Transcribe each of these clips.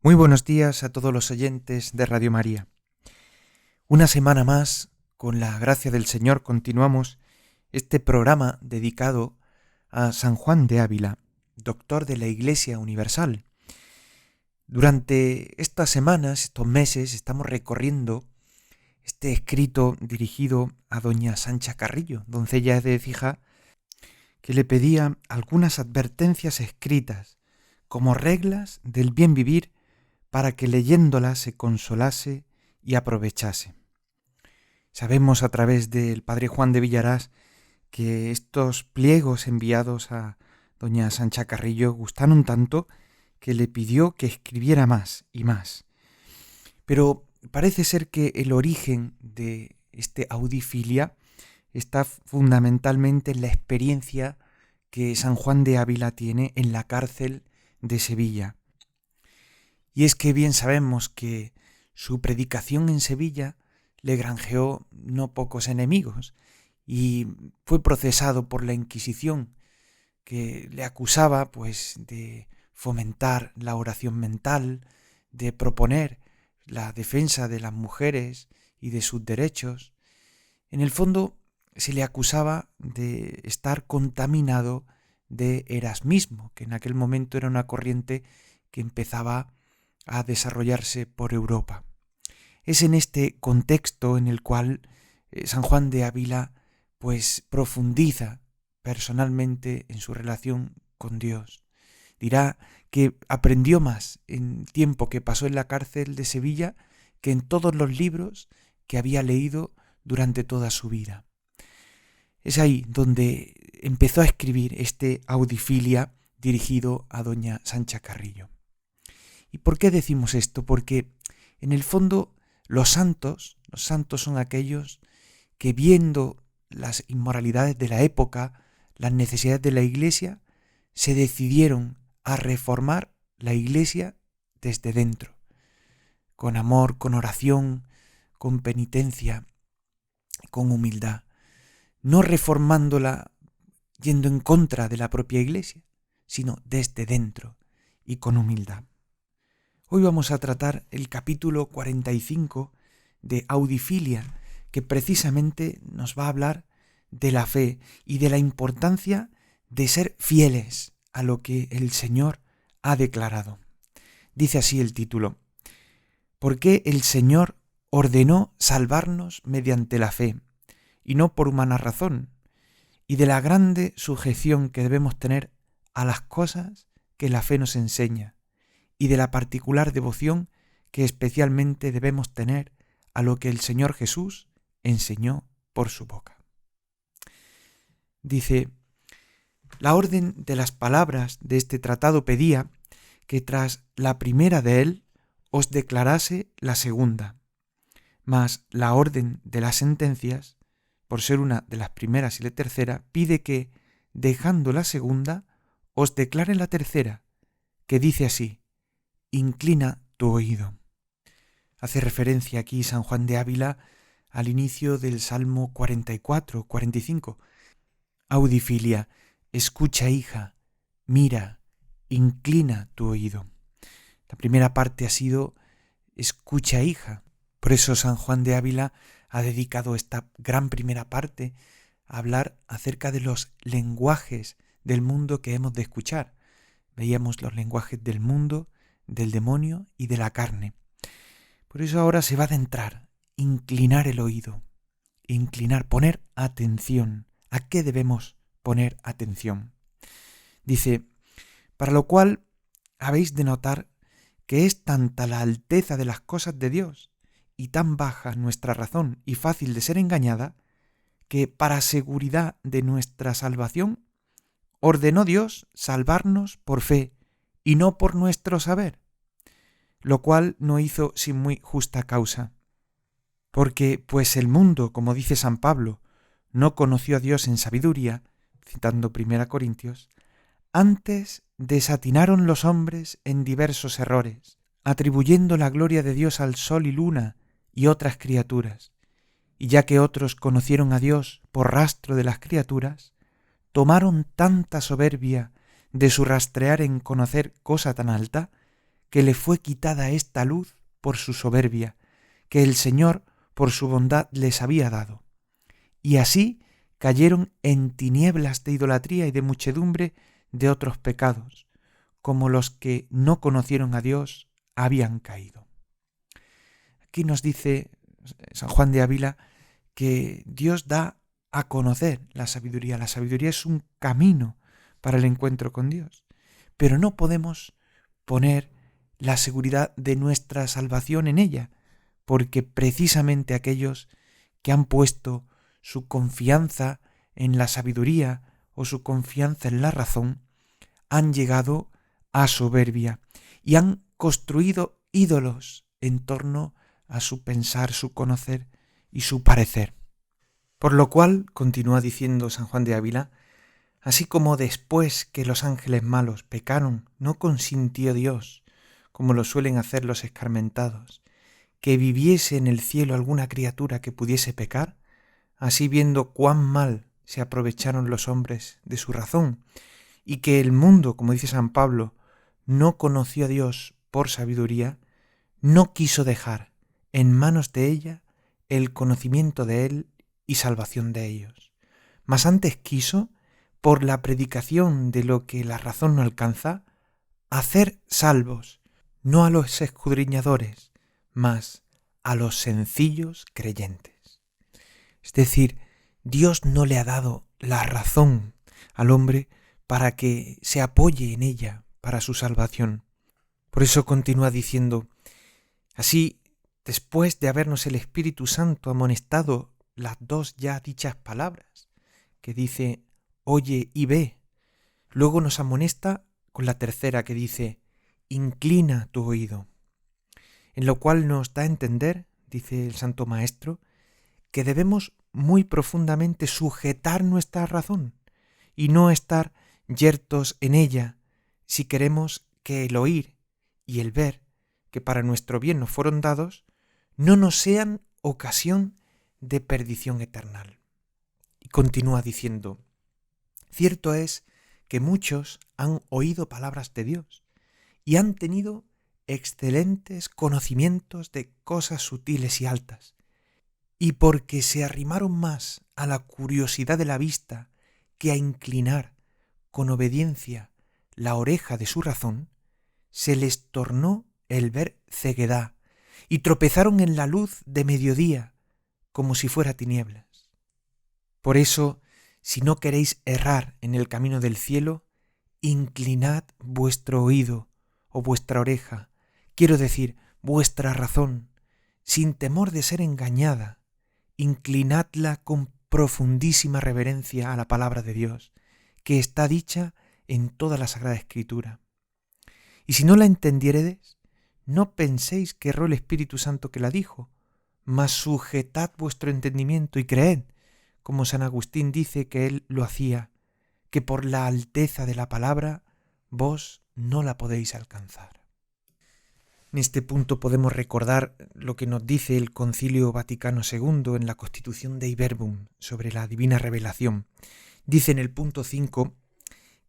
Muy buenos días a todos los oyentes de Radio María. Una semana más, con la gracia del Señor, continuamos este programa dedicado a San Juan de Ávila, doctor de la Iglesia Universal. Durante estas semanas, estos meses, estamos recorriendo este escrito dirigido a doña Sancha Carrillo, doncella de Écija, que le pedía algunas advertencias escritas como reglas del bien vivir para que leyéndola se consolase y aprovechase. Sabemos a través del padre Juan de Villarás que estos pliegos enviados a doña Sancha Carrillo gustaron tanto que le pidió que escribiera más y más. Pero parece ser que el origen de este audifilia está fundamentalmente en la experiencia que San Juan de Ávila tiene en la cárcel de Sevilla. Y es que bien sabemos que su predicación en Sevilla le granjeó no pocos enemigos y fue procesado por la Inquisición, que le acusaba pues de fomentar la oración mental, de proponer la defensa de las mujeres y de sus derechos. En el fondo se le acusaba de estar contaminado de erasmismo, que en aquel momento era una corriente que empezaba a desarrollarse por Europa. Es en este contexto en el cual San Juan de Ávila pues profundiza personalmente en su relación con Dios. Dirá que aprendió más en el tiempo que pasó en la cárcel de Sevilla que en todos los libros que había leído durante toda su vida. Es ahí donde empezó a escribir este Audifilia dirigido a doña Sancha Carrillo. ¿Y por qué decimos esto? Porque en el fondo los santos son aquellos que viendo las inmoralidades de la época, las necesidades de la Iglesia, se decidieron a reformar la Iglesia desde dentro, con amor, con oración, con penitencia, con humildad, no reformándola yendo en contra de la propia Iglesia, sino desde dentro y con humildad. Hoy vamos a tratar el capítulo 45 de Audifilia, que precisamente nos va a hablar de la fe y de la importancia de ser fieles a lo que el Señor ha declarado. Dice así el título: ¿Por qué el Señor ordenó salvarnos mediante la fe y no por humana razón? Y de la grande sujeción que debemos tener a las cosas que la fe nos enseña, y de la particular devoción que especialmente debemos tener a lo que el Señor Jesús enseñó por su boca. Dice: la orden de las palabras de este tratado pedía que tras la primera de él os declarase la segunda, mas la orden de las sentencias, por ser una de las primeras y la tercera, pide que, dejando la segunda, os declare la tercera, que dice así: inclina tu oído. Hace referencia aquí San Juan de Ávila al inicio del Salmo 44-45. Audifilia, escucha, hija, mira, inclina tu oído. La primera parte ha sido escucha, hija. Por eso San Juan de Ávila ha dedicado esta gran primera parte a hablar acerca de los lenguajes del mundo que hemos de escuchar. Veíamos los lenguajes del mundo, del demonio y de la carne. Por eso ahora se va a adentrar, inclinar el oído, poner atención. ¿A qué debemos poner atención? Dice: para lo cual habéis de notar que es tanta la alteza de las cosas de Dios y tan baja nuestra razón y fácil de ser engañada, que para seguridad de nuestra salvación ordenó Dios salvarnos por fe y no por nuestro saber, lo cual no hizo sin muy justa causa. Porque, pues el mundo, como dice San Pablo, no conoció a Dios en sabiduría, citando 1 Corintios, antes desatinaron los hombres en diversos errores, atribuyendo la gloria de Dios al sol y luna y otras criaturas, y ya que otros conocieron a Dios por rastro de las criaturas, tomaron tanta soberbia de su rastrear en conocer cosa tan alta, que le fue quitada esta luz por su soberbia, que el Señor por su bondad les había dado. Y así cayeron en tinieblas de idolatría y de muchedumbre de otros pecados, como los que no conocieron a Dios habían caído. Aquí nos dice San Juan de Ávila que Dios da a conocer la sabiduría. La sabiduría es un camino para el encuentro con Dios, pero no podemos poner la seguridad de nuestra salvación en ella, porque precisamente aquellos que han puesto su confianza en la sabiduría o su confianza en la razón han llegado a soberbia y han construido ídolos en torno a su pensar, su conocer y su parecer. Por lo cual, continúa diciendo San Juan de Ávila, así como después que los ángeles malos pecaron, no consintió Dios, como lo suelen hacer los escarmentados, que viviese en el cielo alguna criatura que pudiese pecar, así viendo cuán mal se aprovecharon los hombres de su razón, y que el mundo, como dice San Pablo, no conoció a Dios por sabiduría, no quiso dejar en manos de ella el conocimiento de Él y salvación de ellos. Mas antes quiso, por la predicación de lo que la razón no alcanza, hacer salvos, no a los escudriñadores, mas a los sencillos creyentes. Es decir, Dios no le ha dado la razón al hombre para que se apoye en ella para su salvación. Por eso continúa diciendo, así, después de habernos el Espíritu Santo amonestado las dos ya dichas palabras, que dice, oye y ve, luego nos amonesta con la tercera que dice, inclina tu oído, en lo cual nos da a entender, dice el Santo Maestro, que debemos muy profundamente sujetar nuestra razón y no estar yertos en ella si queremos que el oír y el ver, que para nuestro bien nos fueron dados, no nos sean ocasión de perdición eterna. Y continúa diciendo, cierto es que muchos han oído palabras de Dios y han tenido excelentes conocimientos de cosas sutiles y altas, y porque se arrimaron más a la curiosidad de la vista que a inclinar con obediencia la oreja de su razón, se les tornó el ver ceguedad y tropezaron en la luz de mediodía como si fuera tinieblas. Por eso, si no queréis errar en el camino del cielo, inclinad vuestro oído o vuestra oreja, quiero decir, vuestra razón, sin temor de ser engañada, inclinadla con profundísima reverencia a la palabra de Dios, que está dicha en toda la Sagrada Escritura. Y si no la entendiéredes, no penséis que erró el Espíritu Santo que la dijo, mas sujetad vuestro entendimiento y creed, como San Agustín dice que él lo hacía, que por la alteza de la palabra vos no la podéis alcanzar. En este punto podemos recordar lo que nos dice el Concilio Vaticano II en la Constitución Dei Verbum sobre la divina revelación. Dice en el punto 5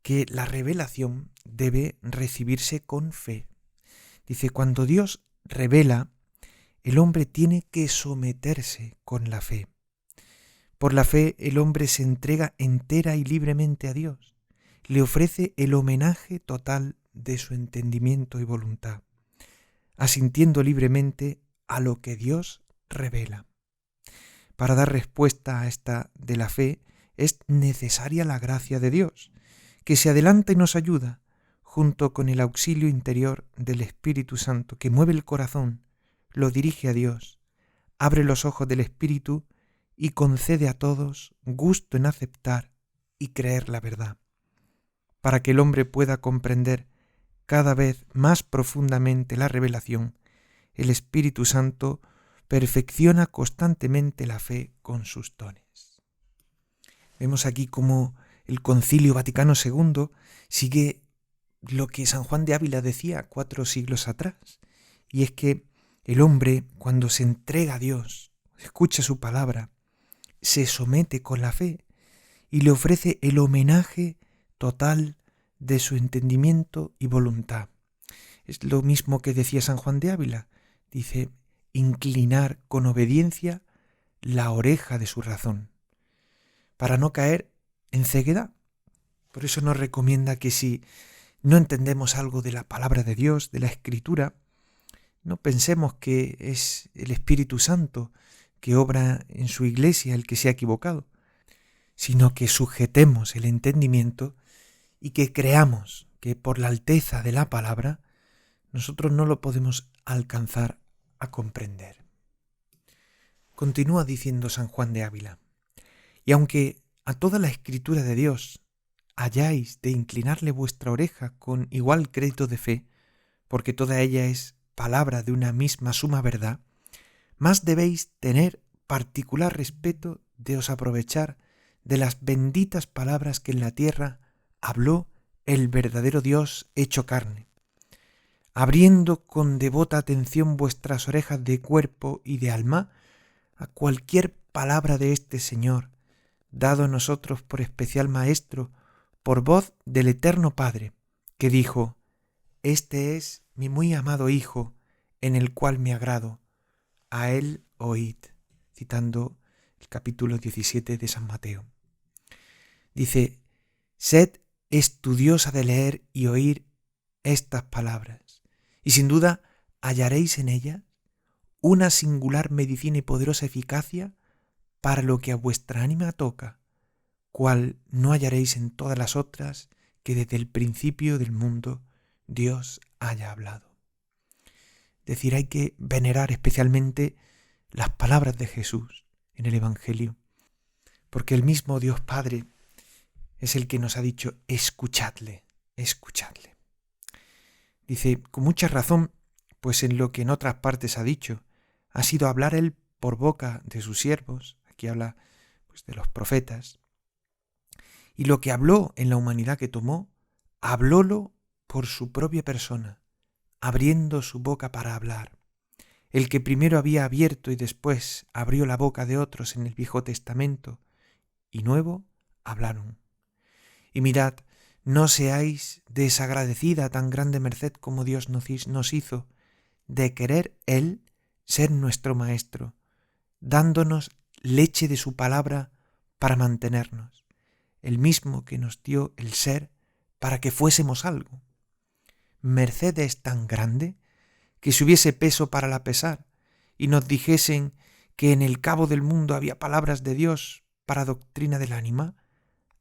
que la revelación debe recibirse con fe. Dice, cuando Dios revela, el hombre tiene que someterse con la fe. Por la fe el hombre se entrega entera y libremente a Dios. Le ofrece el homenaje total de su entendimiento y voluntad, asintiendo libremente a lo que Dios revela. Para dar respuesta a esta de la fe es necesaria la gracia de Dios, que se adelanta y nos ayuda, junto con el auxilio interior del Espíritu Santo, que mueve el corazón, lo dirige a Dios, abre los ojos del Espíritu y concede a todos gusto en aceptar y creer la verdad, para que el hombre pueda comprender cada vez más profundamente la revelación. El Espíritu Santo perfecciona constantemente la fe con sus dones. Vemos aquí cómo el Concilio Vaticano II sigue lo que San Juan de Ávila decía 4 siglos atrás, y es que el hombre, cuando se entrega a Dios, escucha su palabra, se somete con la fe y le ofrece el homenaje total de su entendimiento y voluntad. Es lo mismo que decía San Juan de Ávila. Dice, inclinar con obediencia la oreja de su razón, para no caer en ceguedad. Por eso nos recomienda que si no entendemos algo de la palabra de Dios, de la Escritura, no pensemos que es el Espíritu Santo que obra en su iglesia el que se ha equivocado, sino que sujetemos el entendimiento y que creamos que por la alteza de la palabra nosotros no lo podemos alcanzar a comprender. Continúa diciendo San Juan de Ávila, y aunque a toda la Escritura de Dios hayáis de inclinarle vuestra oreja con igual crédito de fe, porque toda ella es palabra de una misma suma verdad, más debéis tener particular respeto de os aprovechar de las benditas palabras que en la tierra habló el verdadero Dios hecho carne, abriendo con devota atención vuestras orejas de cuerpo y de alma a cualquier palabra de este Señor, dado a nosotros por especial Maestro, por voz del Eterno Padre, que dijo, «Este es mi muy amado Hijo, en el cual me agrado, a él oíd», citando el capítulo 17 de San Mateo. Dice, «Sed estudiosa de leer y oír estas palabras, y sin duda hallaréis en ellas una singular medicina y poderosa eficacia para lo que a vuestra ánima toca, cual no hallaréis en todas las otras que desde el principio del mundo Dios haya hablado». Es decir, hay que venerar especialmente las palabras de Jesús en el Evangelio, porque el mismo Dios Padre es el que nos ha dicho, escuchadle, escuchadle. Dice, con mucha razón, pues en lo que en otras partes ha dicho, ha sido hablar él por boca de sus siervos, aquí habla pues de los profetas, y lo que habló en la humanidad que tomó, hablólo por su propia persona, abriendo su boca para hablar. El que primero había abierto y después abrió la boca de otros en el Viejo Testamento y Nuevo, hablaron. Y mirad, no seáis desagradecida tan grande merced como Dios nos hizo, de querer Él ser nuestro Maestro, dándonos leche de su palabra para mantenernos, el mismo que nos dio el ser para que fuésemos algo. Merced es tan grande que si hubiese peso para la pesar y nos dijesen que en el cabo del mundo había palabras de Dios para doctrina del ánima,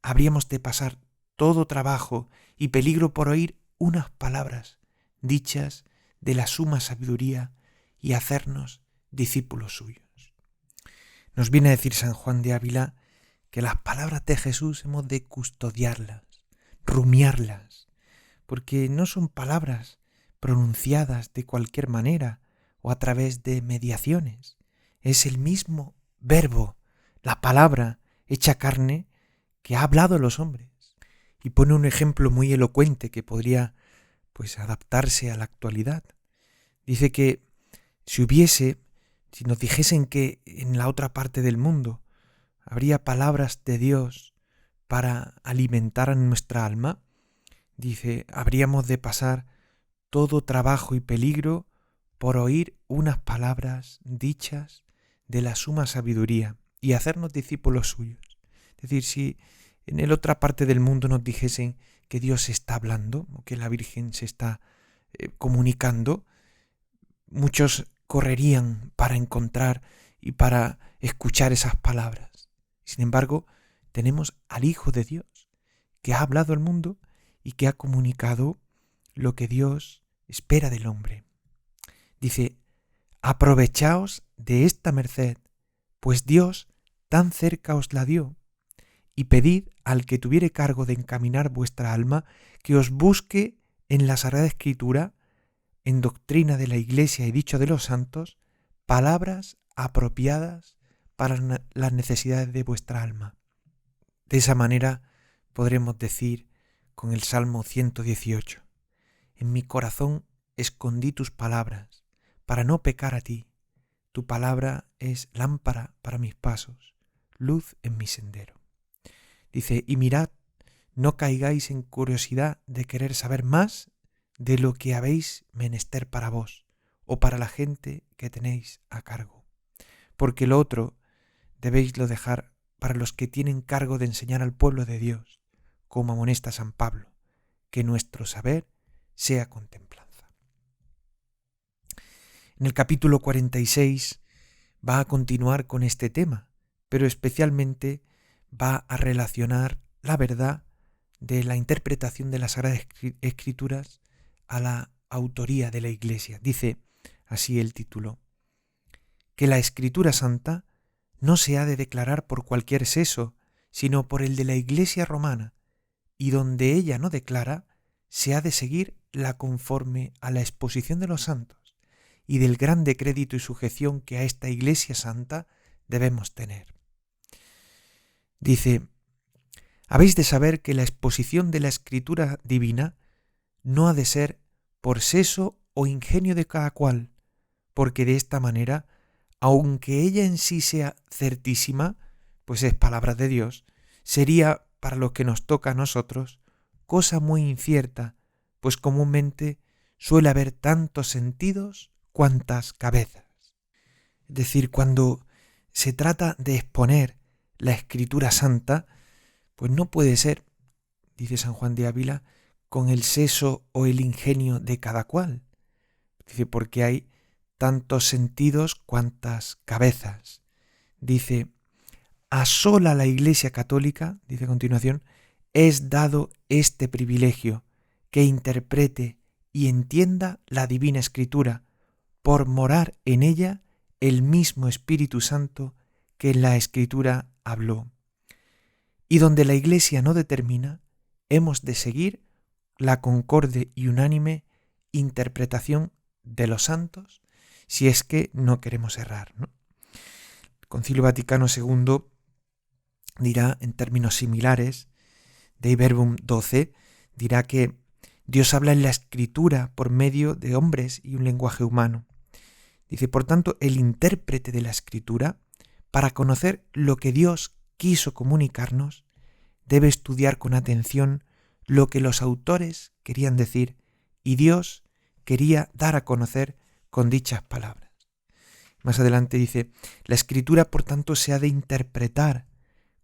habríamos de pasar todo trabajo y peligro por oír unas palabras dichas de la suma sabiduría y hacernos discípulos suyos. Nos viene a decir San Juan de Ávila que las palabras de Jesús hemos de custodiarlas, rumiarlas, porque no son palabras pronunciadas de cualquier manera o a través de mediaciones. Es el mismo verbo, la palabra hecha carne que ha hablado a los hombres. Y pone un ejemplo muy elocuente que podría pues adaptarse a la actualidad. Dice que si nos dijesen que en la otra parte del mundo habría palabras de Dios para alimentar a nuestra alma, dice, habríamos de pasar todo trabajo y peligro por oír unas palabras dichas de la suma sabiduría y hacernos discípulos suyos. Es decir, si en la otra parte del mundo nos dijesen que Dios está hablando, o que la Virgen se está comunicando, muchos correrían para encontrar y para escuchar esas palabras. Sin embargo, tenemos al Hijo de Dios, que ha hablado al mundo y que ha comunicado lo que Dios espera del hombre. Dice, aprovechaos de esta merced, pues Dios tan cerca os la dio, y pedid al que tuviere cargo de encaminar vuestra alma que os busque en la Sagrada Escritura, en doctrina de la Iglesia y dicho de los santos, palabras apropiadas para las necesidades de vuestra alma. De esa manera podremos decir con el Salmo 118, en mi corazón escondí tus palabras para no pecar a ti. Tu palabra es lámpara para mis pasos, luz en mi sendero. Dice, y mirad, no caigáis en curiosidad de querer saber más de lo que habéis menester para vos o para la gente que tenéis a cargo, porque lo otro debéislo dejar para los que tienen cargo de enseñar al pueblo de Dios, como amonesta San Pablo, que nuestro saber sea con templanza. En el capítulo 46 va a continuar con este tema, pero especialmente va a relacionar la verdad de la interpretación de las Sagradas Escrituras a la autoría de la Iglesia. Dice así el título: que la Escritura Santa no se ha de declarar por cualquier seso, sino por el de la Iglesia romana, y donde ella no declara, se ha de seguir la conforme a la exposición de los santos y del grande crédito y sujeción que a esta Iglesia Santa debemos tener. Dice: habéis de saber que la exposición de la Escritura divina no ha de ser por seso o ingenio de cada cual, porque de esta manera, aunque ella en sí sea certísima, pues es palabra de Dios, sería, para lo que nos toca a nosotros, cosa muy incierta, pues comúnmente suele haber tantos sentidos cuantas cabezas. Es decir, cuando se trata de exponer la Escritura Santa, pues no puede ser, dice San Juan de Ávila, con el seso o el ingenio de cada cual. Dice, porque hay tantos sentidos cuantas cabezas. Dice, a sola la Iglesia Católica, dice a continuación, es dado este privilegio, que interprete y entienda la Divina Escritura, por morar en ella el mismo Espíritu Santo que en la Escritura habló. Y donde la Iglesia no determina, hemos de seguir la concorde y unánime interpretación de los santos, si es que no queremos errar, ¿no? El Concilio Vaticano II dirá en términos similares, Dei Verbum 12, dirá que Dios habla en la Escritura por medio de hombres y un lenguaje humano. Dice, por tanto, el intérprete de la Escritura, para conocer lo que Dios quiso comunicarnos, debe estudiar con atención lo que los autores querían decir y Dios quería dar a conocer con dichas palabras. Más adelante dice, la Escritura, por tanto, se ha de interpretar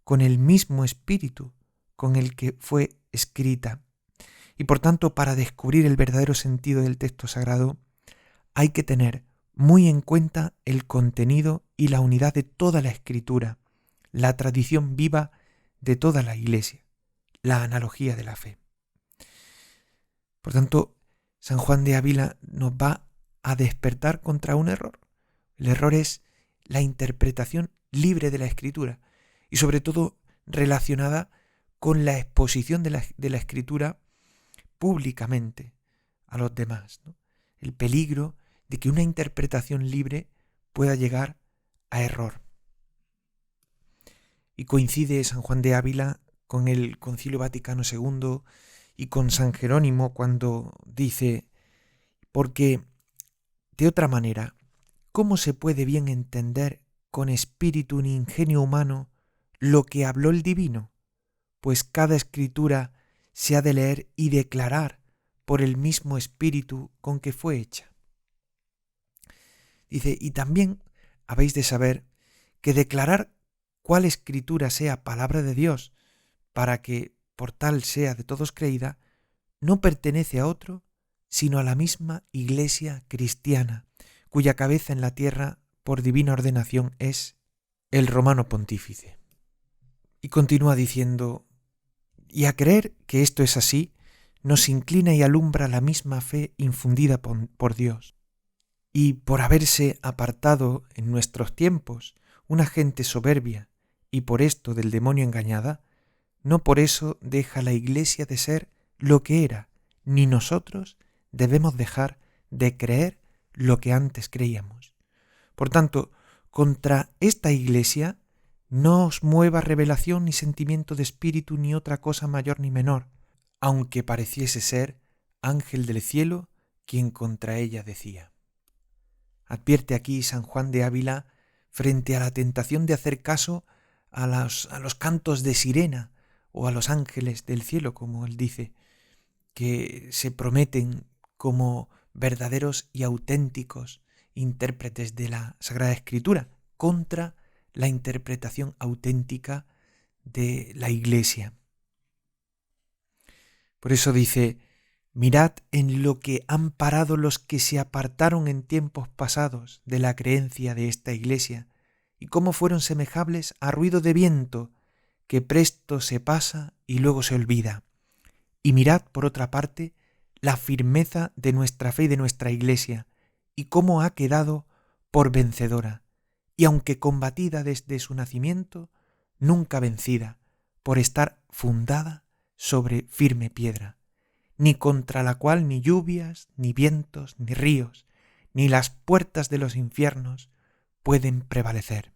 con el mismo espíritu con el que fue escrita. Y por tanto, para descubrir el verdadero sentido del texto sagrado, hay que tener muy en cuenta el contenido y la unidad de toda la Escritura, la tradición viva de toda la Iglesia, la analogía de la fe. Por tanto, San Juan de Ávila nos va a despertar contra un error. El error es la interpretación libre de la Escritura y sobre todo relacionada con la exposición de la Escritura públicamente a los demás, ¿no? El peligro de que una interpretación libre pueda llegar a error. Y coincide San Juan de Ávila con el Concilio Vaticano II y con San Jerónimo cuando dice, porque de otra manera, ¿cómo se puede bien entender con espíritu ni ingenio humano lo que habló el divino? Pues cada escritura se ha de leer y declarar por el mismo espíritu con que fue hecha. Dice, y también habéis de saber que declarar cuál escritura sea palabra de Dios, para que por tal sea de todos creída, no pertenece a otro, sino a la misma Iglesia cristiana, cuya cabeza en la tierra, por divina ordenación, es el romano pontífice. Y continúa diciendo, y a creer que esto es así, nos inclina y alumbra la misma fe infundida por Dios. Y por haberse apartado en nuestros tiempos una gente soberbia y por esto del demonio engañada, no por eso deja la Iglesia de ser lo que era, ni nosotros debemos dejar de creer lo que antes creíamos. Por tanto, contra esta Iglesia no os mueva revelación ni sentimiento de espíritu ni otra cosa mayor ni menor, aunque pareciese ser ángel del cielo quien contra ella decía. Advierte aquí San Juan de Ávila frente a la tentación de hacer caso a los cantos de sirena o a los ángeles del cielo, como él dice, que se prometen como verdaderos y auténticos intérpretes de la Sagrada Escritura, contra la interpretación auténtica de la Iglesia. Por eso dice: mirad en lo que han parado los que se apartaron en tiempos pasados de la creencia de esta Iglesia, y cómo fueron semejables a ruido de viento que presto se pasa y luego se olvida. Y mirad, por otra parte, la firmeza de nuestra fe y de nuestra Iglesia, y cómo ha quedado por vencedora, y aunque combatida desde su nacimiento, nunca vencida, por estar fundada sobre firme piedra, ni contra la cual ni lluvias, ni vientos, ni ríos, ni las puertas de los infiernos pueden prevalecer.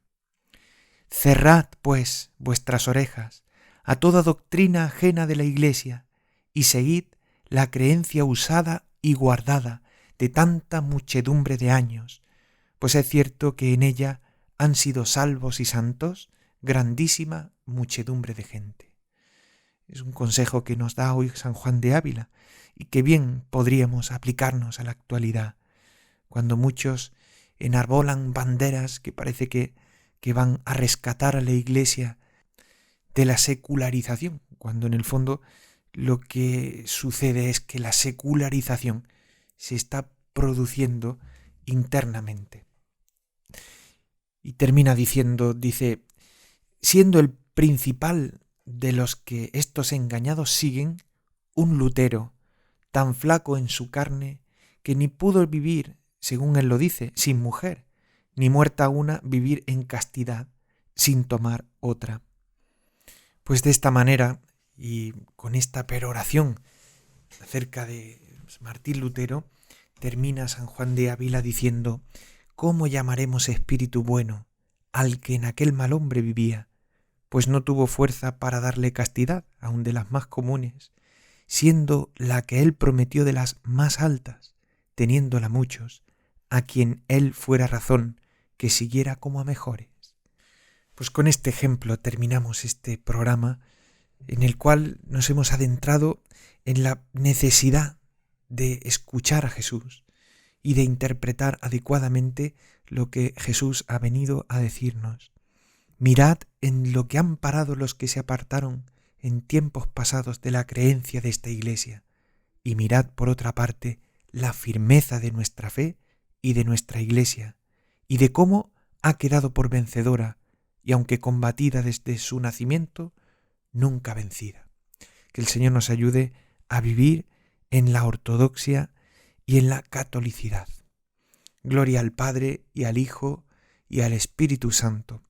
Cerrad, pues, vuestras orejas a toda doctrina ajena de la Iglesia, y seguid la creencia usada y guardada de tanta muchedumbre de años, pues es cierto que en ella han sido salvos y santos grandísima muchedumbre de gente. Es un consejo que nos da hoy San Juan de Ávila y que bien podríamos aplicarnos a la actualidad, cuando muchos enarbolan banderas que parece que van a rescatar a la Iglesia de la secularización, cuando en el fondo lo que sucede es que la secularización se está produciendo internamente. Y termina diciendo, dice: siendo el principal de los que estos engañados siguen, un Lutero, tan flaco en su carne, que ni pudo vivir, según él lo dice, sin mujer, ni muerta una vivir en castidad, sin tomar otra. Pues de esta manera, y con esta peroración acerca de Martín Lutero, termina San Juan de Ávila diciendo: ¿cómo llamaremos espíritu bueno al que en aquel mal hombre vivía? Pues no tuvo fuerza para darle castidad, aun de las más comunes, siendo la que él prometió de las más altas, teniéndola muchos, a quien él fuera razón que siguiera como a mejores. Pues con este ejemplo terminamos este programa, en el cual nos hemos adentrado en la necesidad de escuchar a Jesús y de interpretar adecuadamente lo que Jesús ha venido a decirnos. Mirad en lo que han parado los que se apartaron en tiempos pasados de la creencia de esta Iglesia, y mirad por otra parte la firmeza de nuestra fe y de nuestra Iglesia, y de cómo ha quedado por vencedora, y aunque combatida desde su nacimiento, nunca vencida. Que el Señor nos ayude a vivir en la ortodoxia y en la catolicidad. Gloria al Padre y al Hijo y al Espíritu Santo,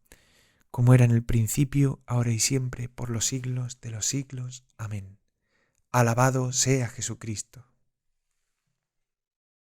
como era en el principio, ahora y siempre, por los siglos de los siglos. Amén. Alabado sea Jesucristo.